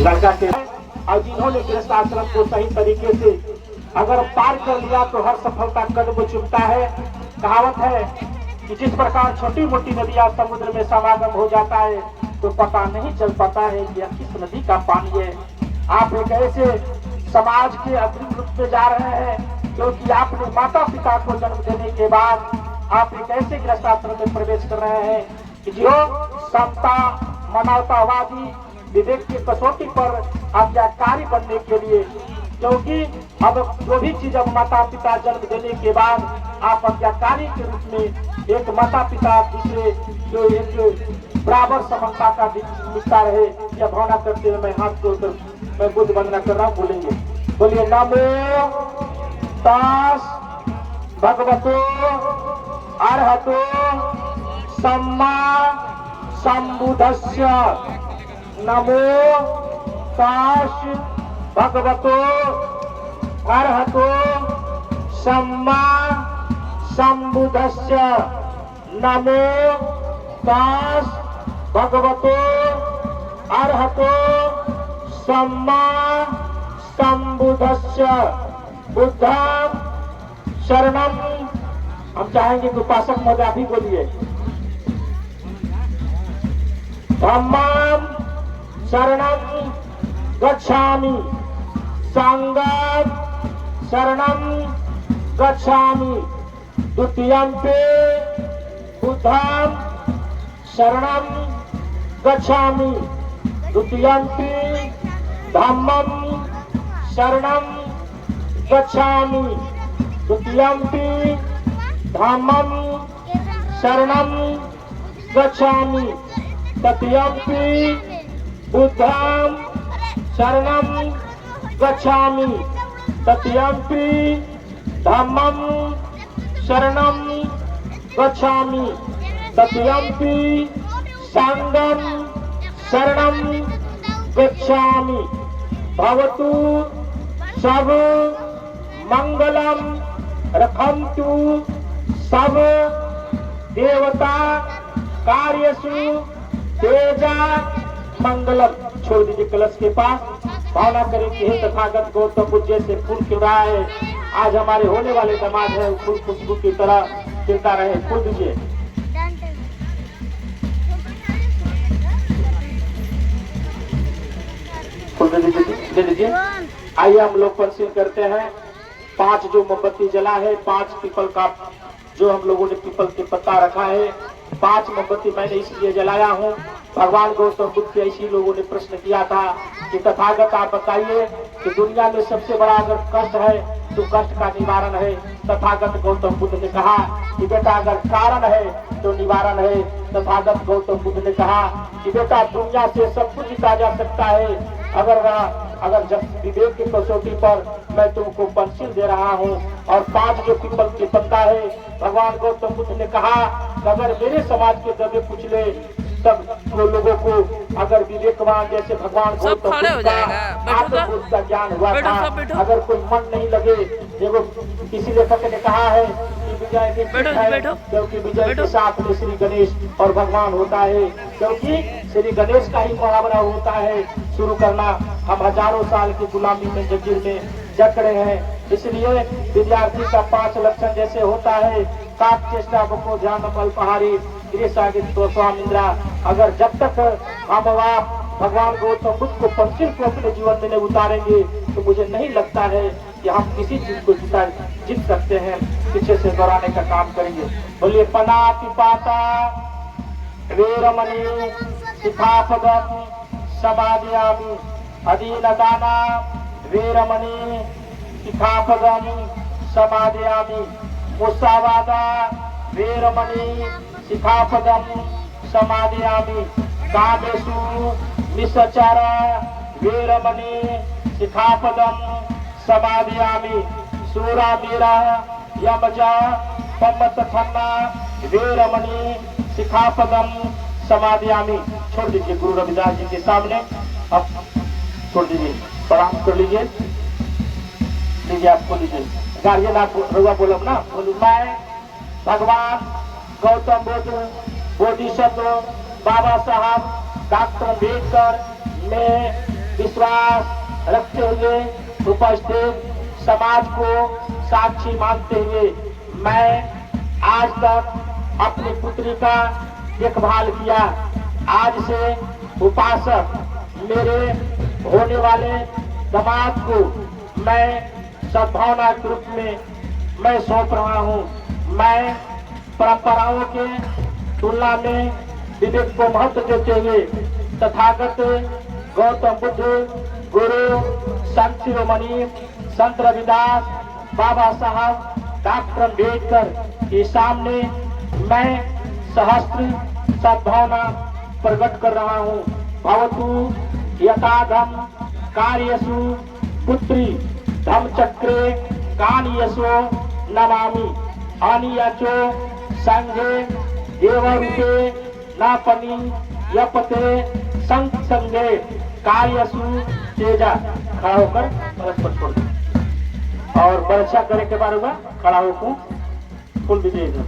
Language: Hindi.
लड़का के और जिन्होंने गृहस्थ आश्रम को सही तरीके से अगर पार कर लिया तो हर सफलता कदम चुमता है। कहावत है कि जिस प्रकार छोटी मोटी नदियां समुद्र में समागम हो जाता है तो पता नहीं चल पाता है कि यह किस नदी का पानी है। आप एक ऐसे समाज के अग्रिम रूप में जा रहे हैं क्योंकि आपने माता पिता को जन्म देने के बाद आप एक ऐसे गृहस्थ आश्रम में प्रवेश कर रहे हैं कि जो समता मानवतावादी विवेक की कसौटी पर आज्ञाकारी बनने के लिए, क्योंकि अब जो भी चीज अब माता पिता जन्म देने के बाद आप आज्ञाकारी के रूप में एक माता पिता दूसरे जो एक बराबर समानता का दिखता रहे, यह भावना करते हुए मैं हाथ जोड़कर मैं बुद्ध वंदना कर रहा हूँ। बोलेंगे, बोलिए नमो तास भगवतो अरहतो सम्मा संबुद्धस्य। नमो तास भगवतो अरहतो सम्मा संबुद्धस्य। नमो तास भगवतो अरहतो सम्मा संबुद्धस्य। बुद्धं शरणम। हम चाहेंगे कि उपासक महोदय भी बोलिए। धम्मं शरणं गच्छामि, संघं शरणं गच्छामि, द्वितीयंपि बुद्धं शरणं गच्छामि, द्वितीयंपि धम्मं शरणं गच्छामि, द्वितीयंपि धम्मं शरणं गच्छामि, तृतीयंपि बुद्धं शरणं गच्छामि, तृतीयंपि धम्मं शरणं गच्छामि, तृतीयंपि संघं शरणं गच्छामि। भवतु सब मंगलम, रखन्तु सब देवता कार्यसु तेजा मंगलम। छोड़ दीजिए कलश के पास, भावना करें कि हे तथागत गौतम बुद्ध जैसे फूल खिल रहा है, आज हमारे होने वाले समाज है फूल खुशबू की तरह खिलता रहे। फूल दीजिए। फूल दे दीजिए। आइए हम लोग पंचशील करते हैं। 5 जो मोमबत्ती जला है, 5 पीपल का जो हम लोगों ने पीपल के पत्ता रखा है, 5 मोमबत्ती मैंने इसलिए जलाया हूँ। भगवान गौतम बुद्ध से ऐसी लोगों ने प्रश्न किया था कि तथागत आप बताइए कि दुनिया में सबसे बड़ा अगर कष्ट है तो कष्ट का निवारण है। तथागत गौतम बुद्ध ने कहा कि बेटा अगर कारण है तो निवारण है। तथागत गौतम बुद्ध ने कहा कि बेटा दुनिया से सब कुछ जीता जा सकता है अगर जब विवेक की कसौटी पर मैं तुमको पंचशील दे रहा हूँ। और 5 जो पीपल के पत्ता है, भगवान गौतम बुद्ध ने कहा अगर मेरे समाज के दबे कुछ ले तब तो लोगों को अगर विवेकवान जैसे भगवान गौतम बुद्ध का ज्ञान हुआ था, अगर कोई मन नहीं लगे, देखो किसी लेखक ने कहा है कि विजय है क्योंकि विजय के साथ में श्री गणेश और भगवान होता है, क्योंकि श्री गणेश का ही मुहावरा होता है शुरू करना। हम हजारों साल की गुलामी में जंजीर में जकड़े रहे हैं, इसलिए विद्यार्थी का 5 लक्षण जैसे होता है काक चेष्टा बको ध्यान अल्पहारी तो स्वामिंद्रा। अगर जब तक हम आप भगवान गौतम बुद्ध को पंचशील को अपने जीवन में नहीं उतारेंगे तो मुझे नहीं लगता है कि हम किसी चीज को जीत सकते हैं। पीछे से दोहराने का काम करेंगे। बोलिए पनाति पाता वेरमणि शिखापदम समादयामि, अधीन दाना वेरमणि शिखापदम समादयामि, मुसावादा वेरमणि शिखापदम समादयामि, कामेषु निश्चर वेरमणि शिखापदम समादयामि, सूरामीरा यमजा पम्मतथन्ना वेरमणि शिखापदम समादयामि। छोड़ दीजिए गुरु रविदास जी के सामने, अब छोड़ दीजिए, प्रणाम कर लीजिए। लीजिए आपको लीजिए गार्जियन आप रुआ बोलो ना, बोलू मैं भगवान गौतम बुद्ध बोधिसत्व बाबा साहब डॉक्टर अम्बेडकर मैं विश्वास रखते हुए उपस्थित समाज को साक्षी मानते हुए मैं आज तक अपनी पुत्री का देखभाल किया। आज से उपासक मेरे होने वाले दामाद को मैं सद्भावना के रूप में मैं सौंप रहा हूँ। मैं परंपराओं के तुलना में विवेक को महत्व देते हुए तथागत गौतम बुद्ध, गुरु संत शिरोमणि संत रविदास, बाबा साहब डॉक्टर अम्बेडकर के सामने मैं सहस्त्र सद्भावना प्रकट कर रहा हूँ। भवतु यथाधम कार्यसु पुत्री धम्मचक्रे कानियसो नमामि अनियचो संघे देवरूपे नापनि यपते संत संगे कार्यसु तेजा। खड़ा होकर परस्पर छोड़ दो और परीक्षा करने के बाद खड़ा होकर फूल दीजिएगा।